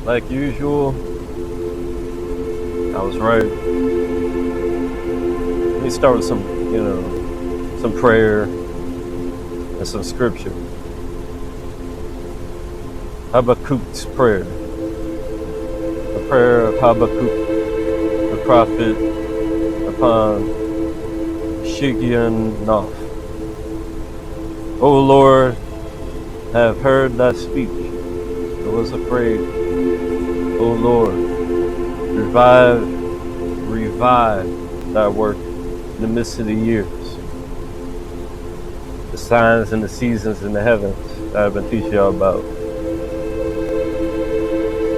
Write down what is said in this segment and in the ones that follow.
Like usual, I was right. Let me start with some prayer and some scripture. Habakkuk's prayer. The prayer of Habakkuk, the prophet, upon Shigionoth. O Lord, have heard thy speech. I was afraid. O Lord, revive thy work in the midst of the years. The signs and the seasons in the heavens that I've been teaching y'all about.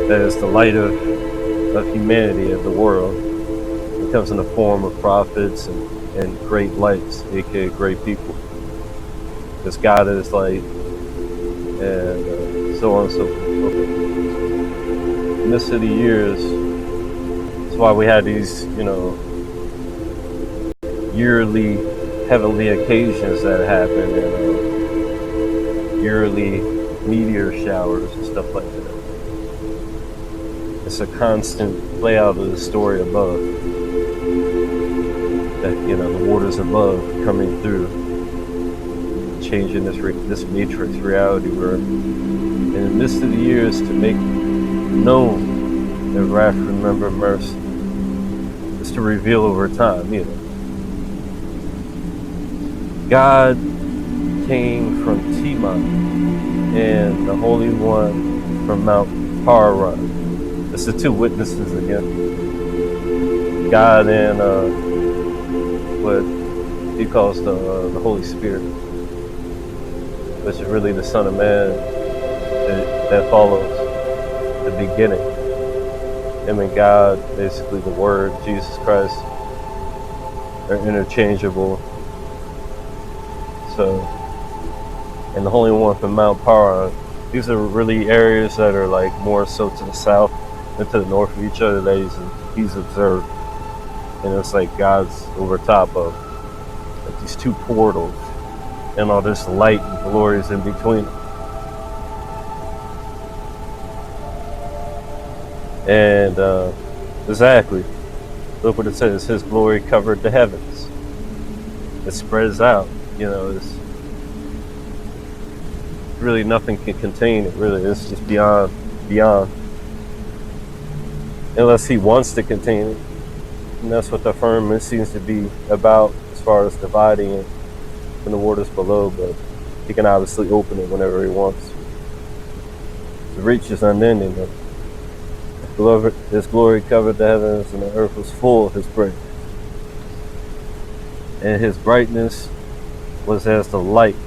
That is the light of humanity, of the world. It comes in the form of prophets and great lights, aka great people. Because God is light, and so on and so forth. In the midst of the years, that's why we had these, yearly heavenly occasions that happen, and yearly meteor showers and stuff like that. It's a constant play out of the story above. That the waters above coming through, changing this matrix reality we're in the midst of the years to make known the wrath, remember mercy. It's to reveal over time, God came from Teman and the Holy One from Mount Paran. It's the two witnesses again. God and what he calls the Holy Spirit, which is really the Son of Man that follows the beginning. Him and God, basically the Word, Jesus Christ, are interchangeable. So, and the Holy One from Mount Paran, these are really areas that are like more so to the south and to the north of each other that he's observed. And it's like God's over top of like these two portals, and all this light and glory is in between. And exactly, look what it says: His glory covered the heavens. It spreads out. It's really nothing can contain it. Really, it's just beyond, unless He wants to contain it. And that's what the firmament seems to be about, as far as dividing it from the waters below. But He can obviously open it whenever He wants. The reach is unending. His glory covered the heavens, and the earth was full of His praise. And His brightness was as the light,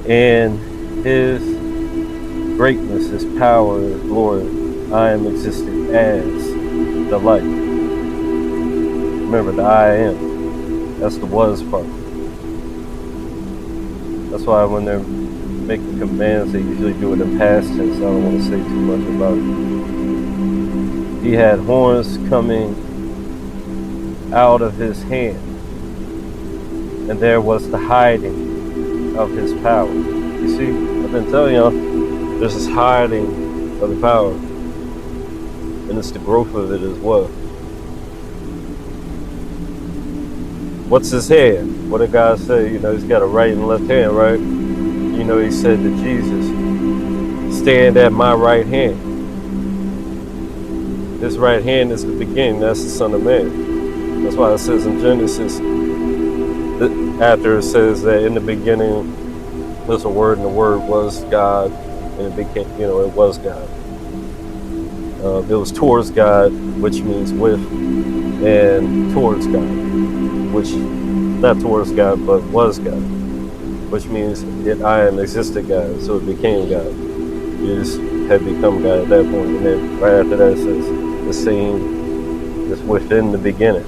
and His greatness, His power, His glory, I am existing as the light. Remember the I am. That's the was part. That's why when they're making commands, they usually do it in past tense. I don't want to say too much about it. He had horns coming out of His hand, and there was the hiding of His power. You see, I've been telling y'all, there's this hiding of the power, and it's the growth of it as well. What's His hand? What did God say? He's got a right and left hand, right? He said to Jesus, stand at my right hand. His right hand is the beginning. That's the Son of Man. That's why it says in Genesis, after it says that in the beginning was a word, and the word was God, and it became, it was God. It was towards God, which means with, and towards God, which not towards God, but was God, which means I am existed God, so it became God. You just had become God at that point, and then right after that it says the same is within the beginning,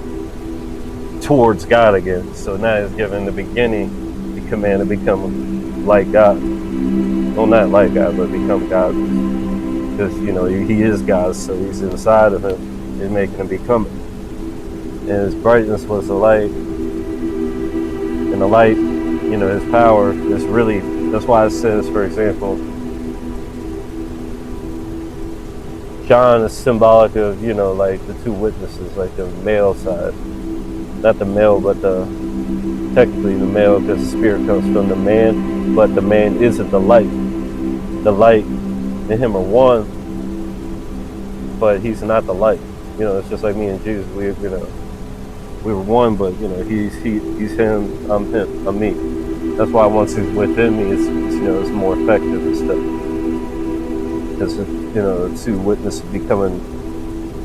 towards God again. So now it's given the beginning the command to become like God. Well, not like God, but become God. Because, He is God, so He's inside of Him and making Him become it. And His brightness was the light. And the light, His power is really, that's why it says, for example, John is symbolic of, like the two witnesses, like the male side. Not the male, but technically the male, because the spirit comes from the man, but the man isn't the light. The light and him are one, but he's not the light. It's just like me and Jesus. We were one, but he's him, I'm him, I'm me. That's why once he's within me, it's more effective and stuff. Because the two witnesses becoming,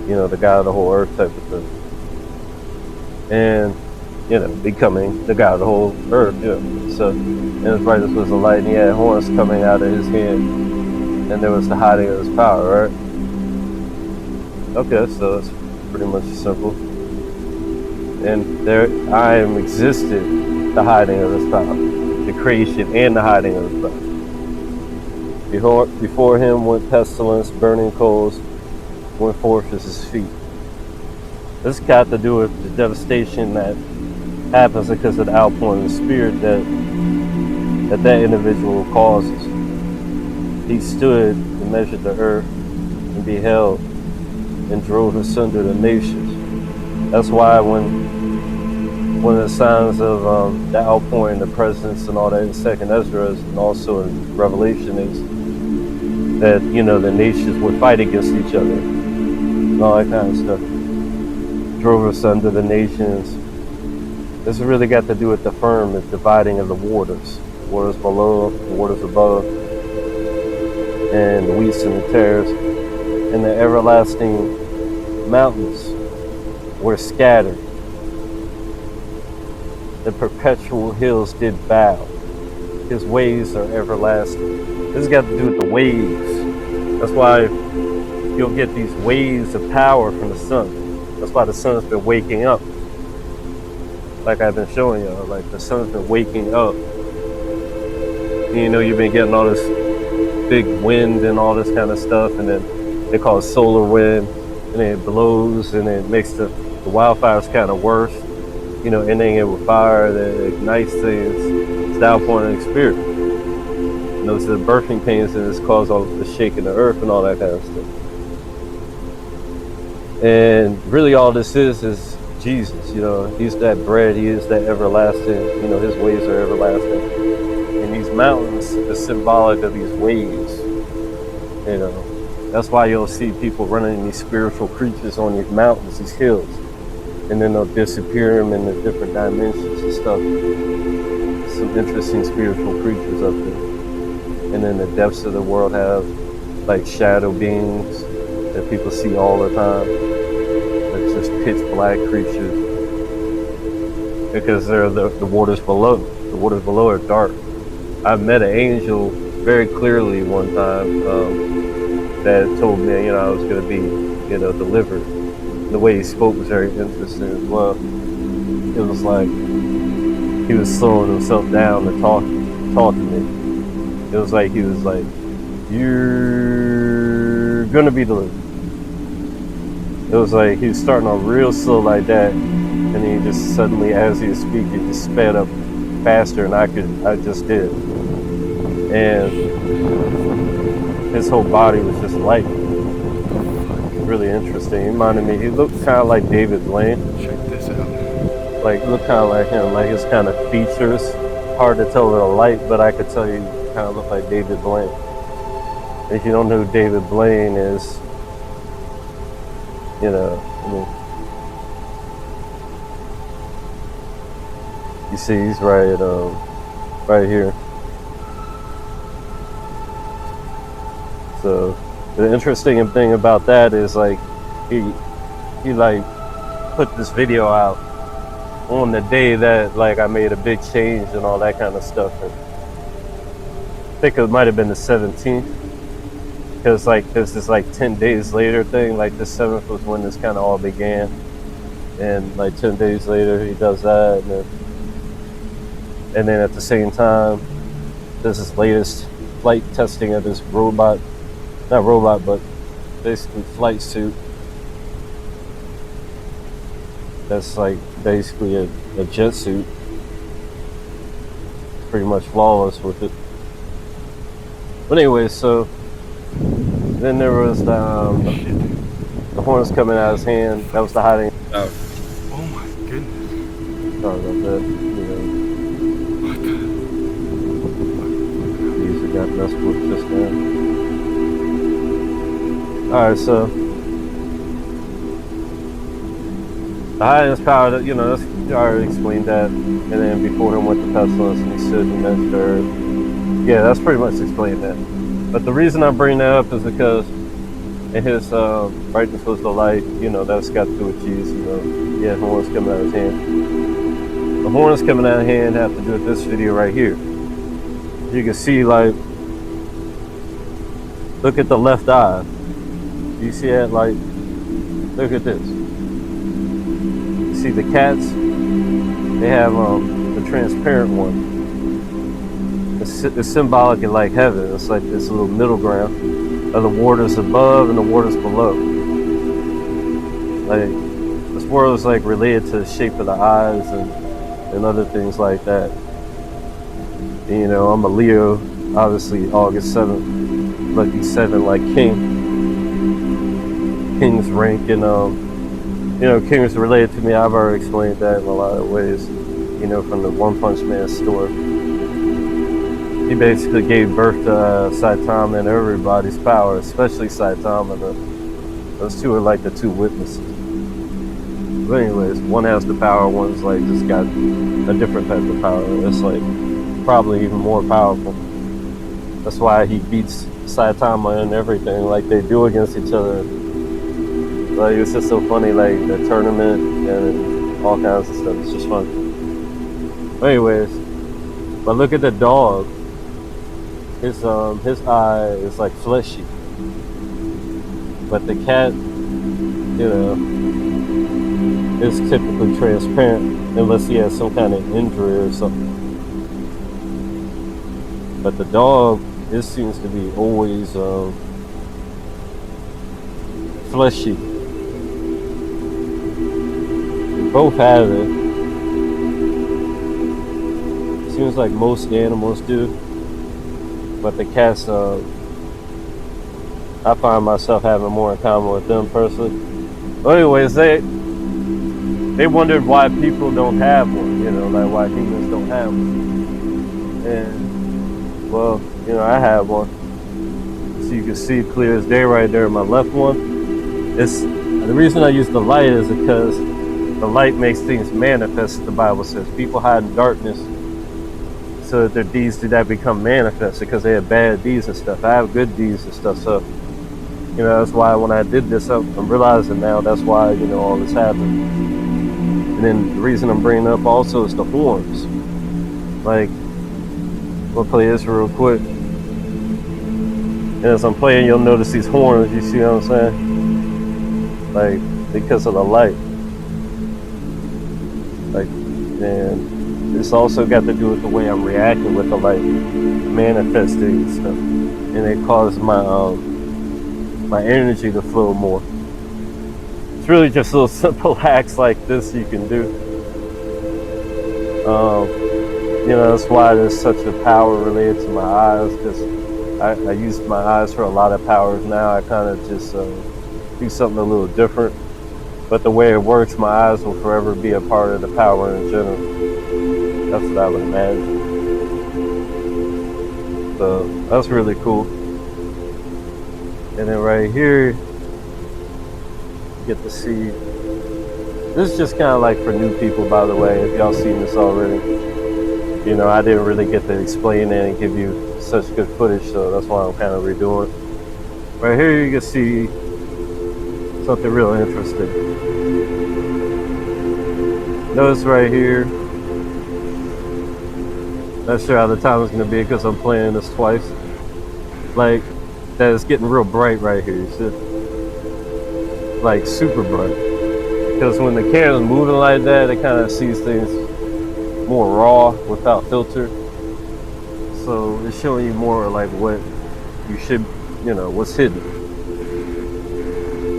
the God of the whole earth type of thing, and becoming the God of the whole earth. So, and his brightness was a light, and he had horns coming out of his hand, and there was the hiding of his power. Right? Okay, so it's pretty much simple. And there I am existed, the hiding of his power, the creation and the hiding of his power. Before him went pestilence, burning coals, went forth as his feet. This got to do with the devastation that happens because of the outpouring of the spirit that individual causes. He stood and measured the earth and beheld and drove asunder the nations. That's why when one of the signs of the outpouring, the presence and all that in 2nd Ezra and also in Revelation is that, the nations would fight against each other and all that kind of stuff. Drove asunder the nations. This really got to do with the firm, the dividing of the waters. Waters below, the waters above, and the wheats and the tares. And the everlasting mountains were scattered. The perpetual hills did bow. His ways are everlasting. This has got to do with the waves. That's why you'll get these waves of power from the sun. That's why the sun's been waking up. Like I've been showing you, like the sun's been waking up. And, you've been getting all this big wind and all this kind of stuff, and then they call it solar wind, and then it blows and it makes the wildfires kind of worse. Ending it with fire that ignites things. It's the outpouring of the spirit. Those are the birthing pains, and it's caused all the shaking of the earth and all that kind of stuff. And really all this is Jesus. He's that bread, he is that everlasting, his ways are everlasting. And these mountains are symbolic of these waves. That's why you'll see people running these spiritual creatures on these mountains, these hills. And then they'll disappear them in the different dimensions and stuff. Some interesting spiritual creatures up there. And then the depths of the world have like shadow beings that people see all the time. They're just pitch black creatures. Because they're the waters below. The waters below are dark. I met an angel very clearly one time that told me, I was going to be, delivered. The way he spoke was very interesting as well. It was like he was slowing himself down to talk to me. It was like he was like, "You're gonna be delivered." It was like he was starting off real slow like that, and he just suddenly, as he was speaking, just sped up faster, and I just did, and his whole body was just light. Really interesting. He reminded me, he looked kind of like David Blaine. Check this out. Like, looked kind of like him, like his kind of features. Hard to tell with a light, but I could tell you kind of look like David Blaine. If you don't know who David Blaine is, you see he's right here. So the interesting thing about that is like he like put this video out on the day that like I made a big change and all that kind of stuff. And I think it might have been the 17th, because like this is like 10 days later thing. Like the 7th was when this kind of all began, and like 10 days later he does that, and then at the same time there's this latest flight testing of this robot. Not robot, but basically flight suit. That's like basically a jet suit. Pretty much flawless with it. But anyway, so Then there was the horns coming out of his hand. That was the hiding. Oh my goodness. Sorry about that. What the? Music got messed with just now. Alright, so the highest power, that's, I already explained that. And then before him went the pestilence and he stood in the earth. Yeah, that's pretty much explained that. But the reason I bring that up is because in his brightness was the light, that's got to do with Jesus, Yeah, horns coming out of his hand. The horns coming out of his hand have to do with this video right here. You can see, like, look at the left eye. You see that? Like, look at this. You see the cats? They have the transparent one. It's symbolic in like heaven. It's like this little middle ground of the waters above and the waters below. Like, this world is like related to the shape of the eyes and other things like that. And, I'm a Leo, obviously August 7th, lucky 7, like King's rank, and King is related to me. I've already explained that in a lot of ways, from the One Punch Man story. He basically gave birth to Saitama and everybody's power, especially Saitama. Those two are like the two witnesses. But anyways, one has the power, one's like just got a different type of power. It's like probably even more powerful. That's why he beats Saitama and everything, like they do against each other. Like, it's just so funny, like the tournament and all kinds of stuff. It's just fun. But anyways, but look at the dog. His eye is like fleshy, but the cat, is typically transparent unless he has some kind of injury or something. But the dog, it seems to be always fleshy. They both have it. Seems like most animals do. But the cats, I find myself having more in common with them personally. But anyways, they wondered why people don't have one, like why humans don't have one. And, well, I have one. So you can see clear as day right there, my left one. The reason I use the light is because the light makes things manifest, the Bible says. People hide in darkness so that their deeds do not become manifest, because they have bad deeds and stuff. I have good deeds and stuff, so that's why when I did this, I'm realizing now that's why all this happened. And then the reason I'm bringing up also is the horns. Like, we'll play this real quick, and as I'm playing, you'll notice these horns. You see what I'm saying? Like, because of the light. Like, and it's also got to do with the way I'm reacting with the light, manifesting and stuff, and it causes my energy to flow more. It's really just little simple hacks like this you can do. That's why there's such a power related to my eyes, because I use my eyes for a lot of powers now. I kind of just do something a little different, but the way it works, my eyes will forever be a part of the power in general. That's what I would imagine. So that's really cool. And then right here, you get to see. This is just kind of like for new people, by the way, if y'all seen this already. I didn't really get to explain it and give you such good footage, so that's why I'm kind of redoing it. Right here, you can see something real interesting. Notice right here. Not sure how the time is going to be because I'm playing this twice. Like, that it's getting real bright right here. You see? Like, super bright. Because when the camera's moving like that, it kind of sees things more raw without filter. So it's showing you more like what you should, what's hidden.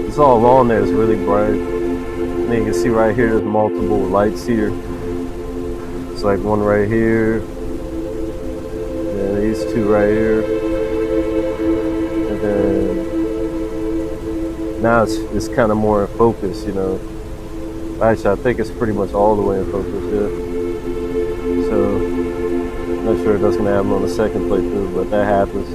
It's all on there. It's really bright. And then you can see right here, there's multiple lights here. It's like one right here. And these two right here. And then now it's kind of more in focus, you know. Actually, I think it's pretty much all the way in focus, yeah. So, not sure if that's gonna happen on the second playthrough, but that happens.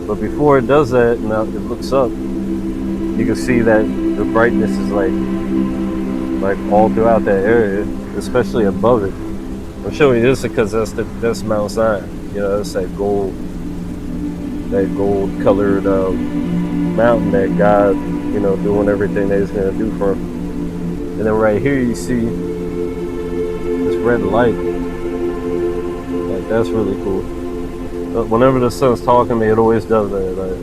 But before it does that, now it looks up, you can see that the brightness is like all throughout that area, especially above it. I'm showing you this because that's Mount Zion. You know, it's that gold colored mountain that God, you know, doing everything that He's gonna do for him. And then right here you see this red light. Like that's really cool. But whenever the sun's talking to me, it always does that. Like,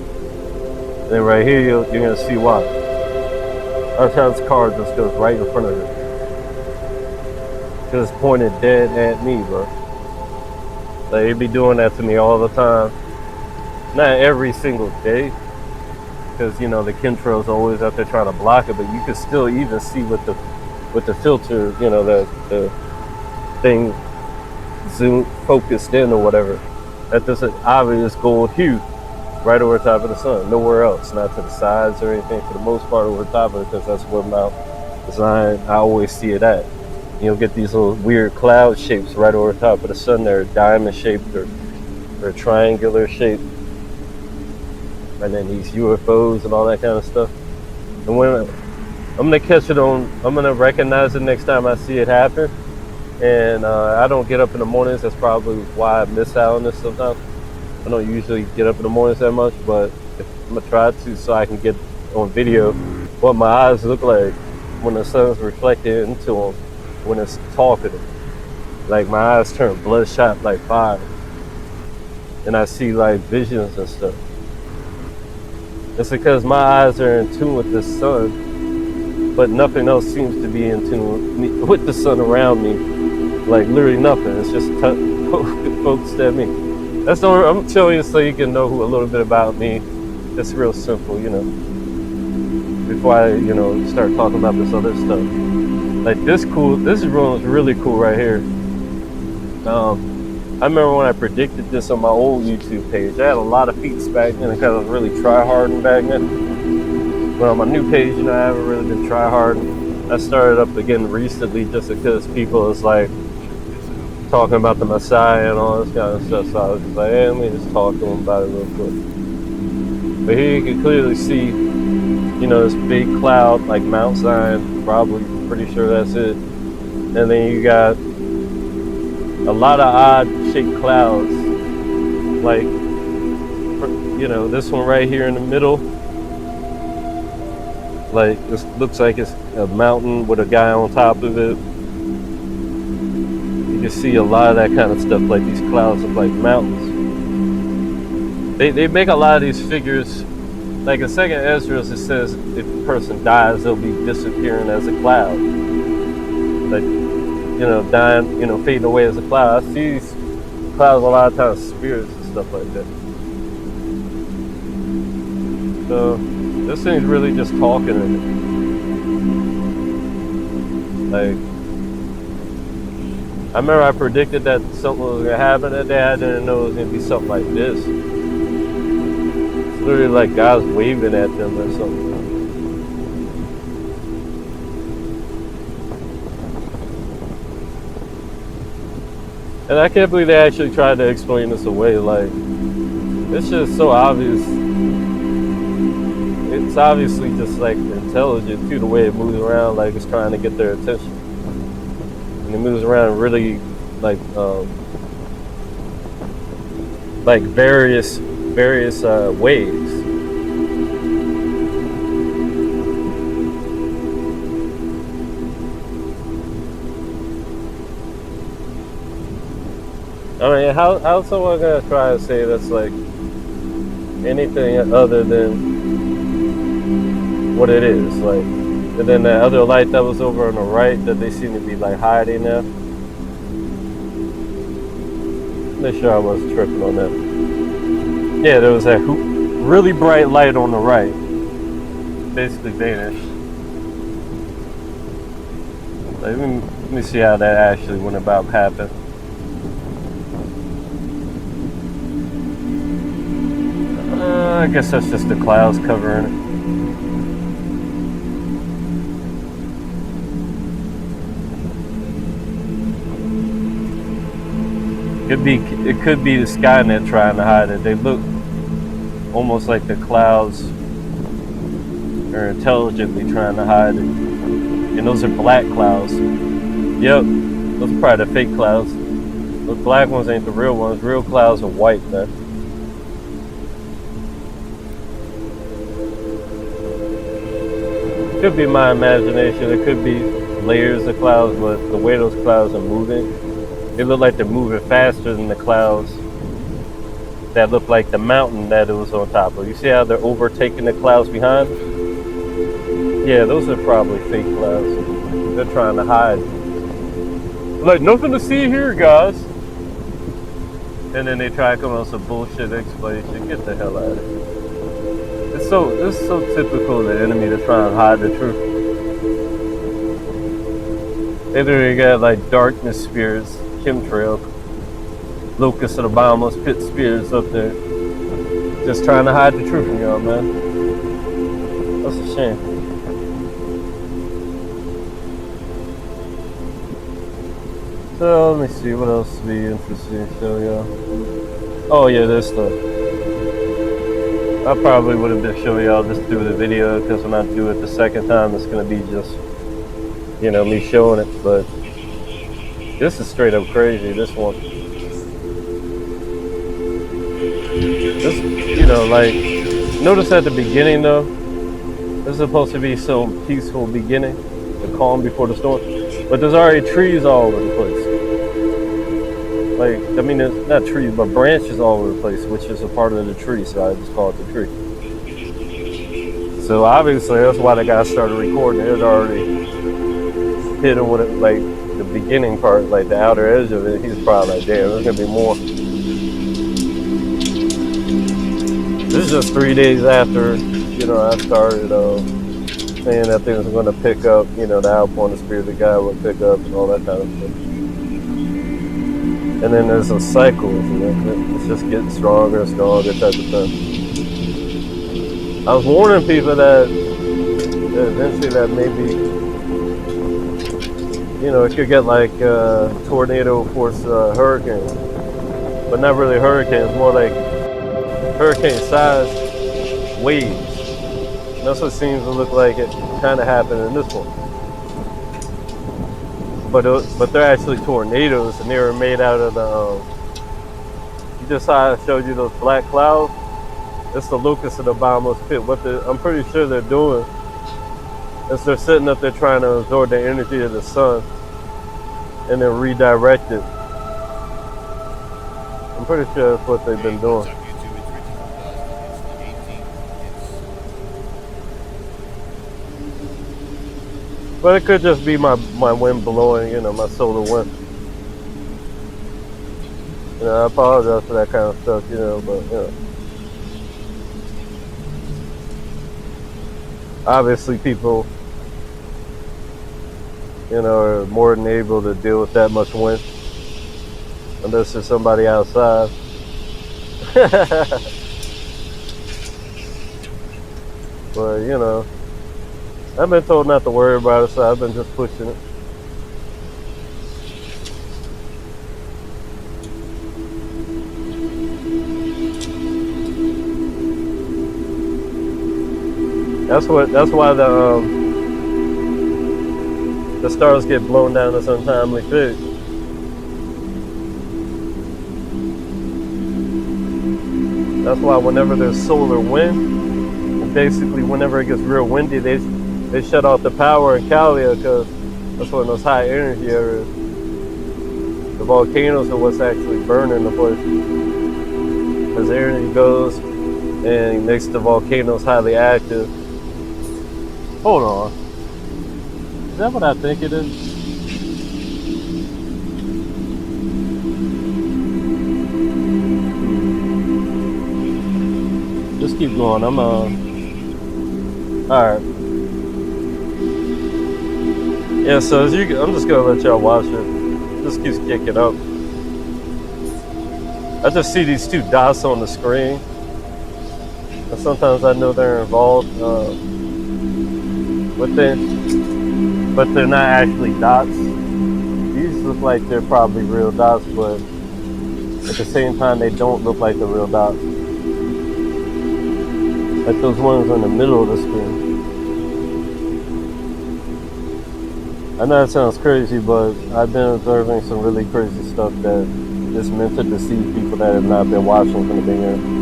and then right here you're gonna see why. Our child's car just goes right in front of it. Just pointed dead at me, bro. Like he'd be doing that to me all the time. Not every single day, because you know the chemtrails are always out there trying to block it, but you can still even see with the filter, you know, the thing zoom focused in or whatever, that there's an obvious gold hue right over top of the sun. Nowhere else, not to the sides or anything. For the most part, over top of it, because that's where Mount Zion, I always see it at. You'll get these little weird cloud shapes right over top of the sun. They're diamond shaped or triangular shaped. And then these UFOs and all that kind of stuff. And when I'm gonna catch it on, I'm gonna recognize it next time I see it happen. And I don't get up in the mornings. That's probably why I miss out on this sometimes. I don't usually get up in the mornings that much, but I'm gonna try to so I can get on video what my eyes look like when the sun's reflected into them when it's talking. Like my eyes turn bloodshot like fire, and I see like visions and stuff. It's because my eyes are in tune with the sun, but nothing else seems to be in tune with the sun around me. Like literally nothing. It's just focused at me. That's the only, I'm showing you so you can know a little bit about me. It's real simple, you know. Before I, you know, start talking about this other stuff. Like this room is really cool right here. I remember when I predicted this on my old YouTube page. I had a lot of feats back then because I was really try-harding back then. But on my new page, you know, I haven't really been try-harding. I started up again recently just because people is like talking about the Messiah and all this kind of stuff. So I was just like, hey, let me just talk to them about it real quick. But here you can clearly see, you know, this big cloud like Mount Zion. Probably pretty sure that's it. And then you got a lot of odd shaped clouds, like, you know, this one right here in the middle. Like this looks like it's a mountain with a guy on top of it. You can see a lot of that kind of stuff, like these clouds look like mountains. They make a lot of these figures, like in 2nd Ezra it says if a person dies they'll be disappearing as a cloud. Like, you know, dying, you know, fading away as a cloud. I see these clouds a lot of times, spirits and stuff like that. So this thing's really just talking to me. Like, I remember I predicted that something was gonna happen that day. I didn't know it was gonna be something like this. It's literally like God's waving at them or something. And I can't believe they actually tried to explain this away. Like, it's just so obvious. It's obviously just like intelligent too, the way it moves around, like it's trying to get their attention. And it moves around really like various ways. I mean, how's someone gonna try to say that's like anything other than what it is? Like, and then that other light that was over on the right that they seem to be like hiding now. Make sure I wasn't tripping on that. Yeah, there was that really bright light on the right. Basically vanished. Like, let me see how that actually went about happening. I guess that's just the clouds covering it. It could be the Skynet trying to hide it. They look almost like the clouds are intelligently trying to hide it. And those are black clouds. Yep, those are probably the fake clouds. Those black ones ain't the real ones. Real clouds are white, man. Could be my imagination. It could be layers of clouds, but the way those clouds are moving, they look like they're moving faster than the clouds that look like the mountain that it was on top of. You see how they're overtaking the clouds behind? Yeah, those are probably fake clouds. They're trying to hide. Like, nothing to see here, guys. And then they try to come up with some bullshit explanation. Get the hell out of here. It's so typical of the enemy to try and hide the truth. They literally got like darkness spirits, chemtrail, locusts of the bottomless pit spirits up there, just trying to hide the truth from y'all, man. That's a shame. So let me see what else would be interesting to show y'all. Oh yeah, this stuff. I probably would have been showing y'all this through the video, because when I do it the second time, it's gonna be just, you know, me showing it. But this is straight up crazy. This one, this, you know, like, notice at the beginning though, this is supposed to be some peaceful beginning, the calm before the storm. But there's already trees all over the place. Like, I mean, it's not trees, but branches all over the place, which is a part of the tree, so I just call it the tree. So obviously, that's why the guy started recording. It was already hidden with it, like the beginning part, like the outer edge of it. He's probably like, damn, there's gonna be more. This is just 3 days after, you know, I started saying that things were gonna pick up, you know, the outpouring of the Spirit of God would pick up and all that kind of stuff. And then there's a cycle, it's just getting stronger and stronger type of thing. I was warning people that eventually that maybe, you know, it could get like tornado force hurricanes, but not really hurricanes, more like hurricane size waves. And that's what it seems to look like it kind of happened in this one. But they're actually tornadoes, and they were made out of the, you just saw I showed you those black clouds? It's the locusts of the bottomless pit. I'm pretty sure they're doing is they're sitting up there trying to absorb the energy of the sun and then redirect it. I'm pretty sure that's what they've been doing. But it could just be my wind blowing, you know, my solar wind. You know, I apologize for that kind of stuff, you know, but, you know. Obviously people, you know, are more than able to deal with that much wind. Unless there's somebody outside. But, you know, I've been told not to worry about it, so I've been just pushing it. That's why the stars get blown down this untimely fix. That's why whenever there's solar wind, basically whenever it gets real windy, they shut off the power in Calia, because that's one of those high energy areas. The volcanoes are what's actually burning the place. As energy goes and makes the volcanoes highly active. Hold on. Is that what I think it is? Just keep going. I'm alright. Yeah, so I'm just gonna let y'all watch it. It just keeps kicking up. I just see these two dots on the screen. And sometimes I know they're involved with it, but they're not actually dots. These look like they're probably real dots, but At the same time, they don't look like the real dots. Like those ones in the middle of the screen. I know that sounds crazy, but I've been observing some really crazy stuff that is meant to deceive people that have not been watching from the beginning.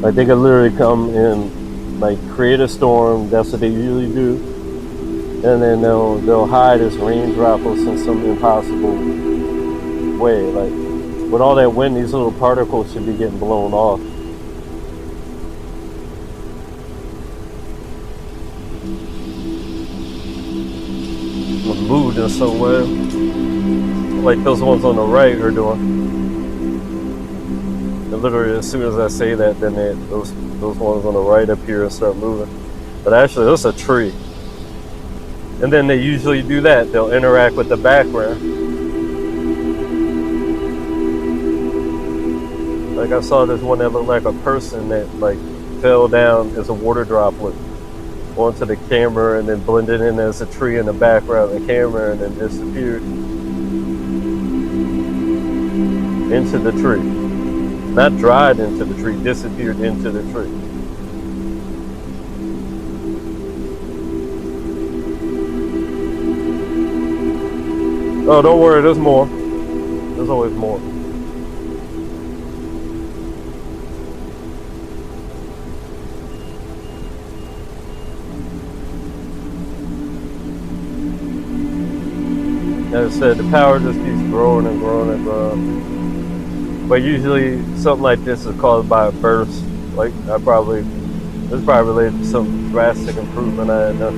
Like they could literally come in, like create a storm. That's what they usually do, and then they'll hide as rain droplets in some impossible way. Like with all that wind, these little particles should be getting blown off. Moved in some way, like those ones on the right are doing. And literally, as soon as I say that, then those ones on the right appear and start moving. But actually, that's a tree. And then they usually do that. They'll interact with the background. Like I saw this one that looked like a person that like fell down as a water droplet onto the camera and then blended in as a tree in the background of the camera and then disappeared into the tree. Not dried into the tree, disappeared into the tree. Oh, don't worry, there's more. There's always more. As I said, the power just keeps growing and growing and growing. But usually something like this is caused by a burst. Like it's probably related to some drastic improvement I had done.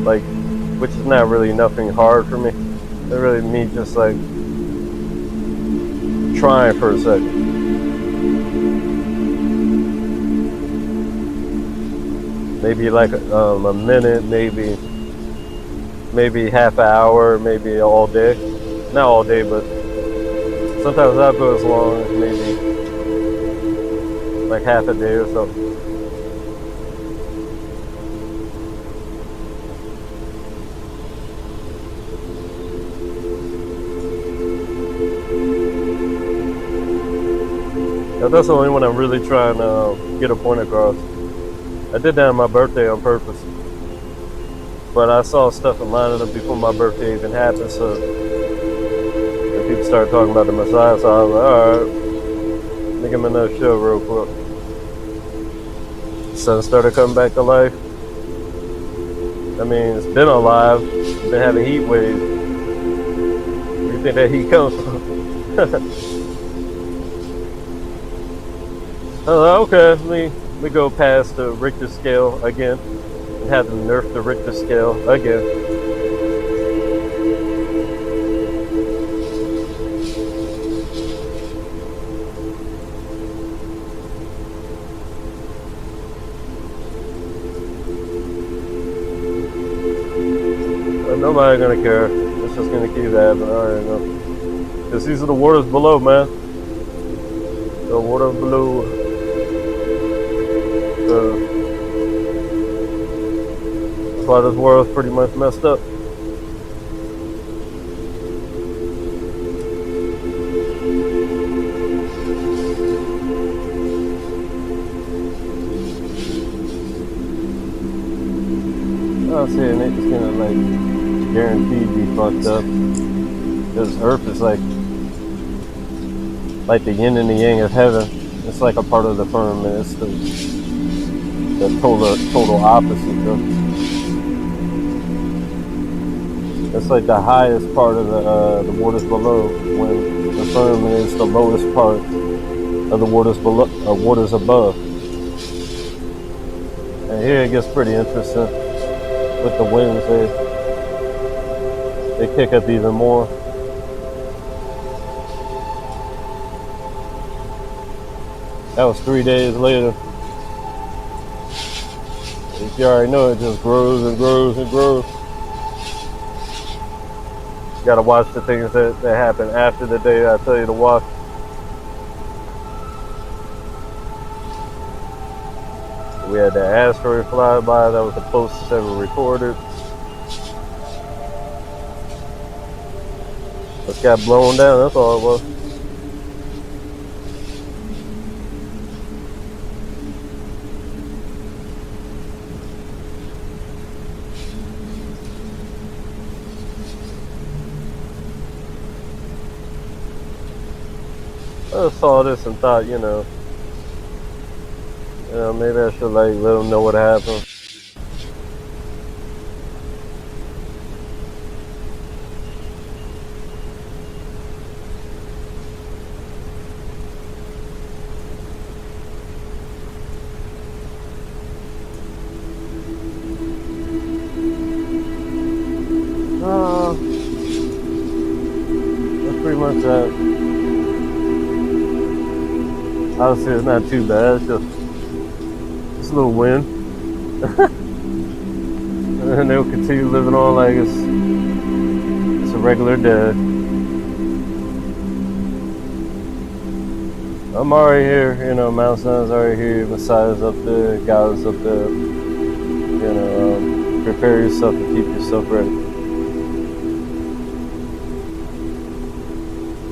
Like, which is not really nothing hard for me. It really me just like trying for a second. Maybe like a minute, maybe half an hour, maybe all day. Not all day, but sometimes I'll go as long as maybe like half a day or so. Now, that's the only one I'm really trying to get a point across. I did that on my birthday on purpose. But I saw stuff lining up before my birthday even happened, so and people started talking about the Messiah, so I was like, alright, make him another show real quick. Sun started coming back to life. I mean, it's been alive, it's been having heat waves. Where do you think that heat comes from? I was like, okay, let me go past the Richter scale again. Have them nerf the Richter scale again. But nobody gonna care. It's just gonna keep happening. I already know. Cause these are the waters below, man. The water below. That's why this world's pretty much messed up. I'm saying it just gonna like guaranteed be fucked up. Because Earth is like the yin and the yang of heaven. It's like a part of the firmament. It's the total opposite though. It's like the highest part of the waters below, when the firmament is the lowest part of the waters below, waters above. And here it gets pretty interesting with the winds. They kick up even more. That was 3 days later. If you already know, it just grows and grows and grows. You gotta watch the things that happen after the day I tell you to watch. We had that asteroid fly by. That was the closest ever recorded. Just got blown down. That's all it was. I just saw this and thought, maybe I should like let them know what happened. That's pretty much that. Obviously, it's not too bad. It's just a little wind, and they'll continue living on like it's a regular day. I'm already here. Mount Sinai's already here. Messiah's up there. God is up there. Prepare yourself and keep yourself ready.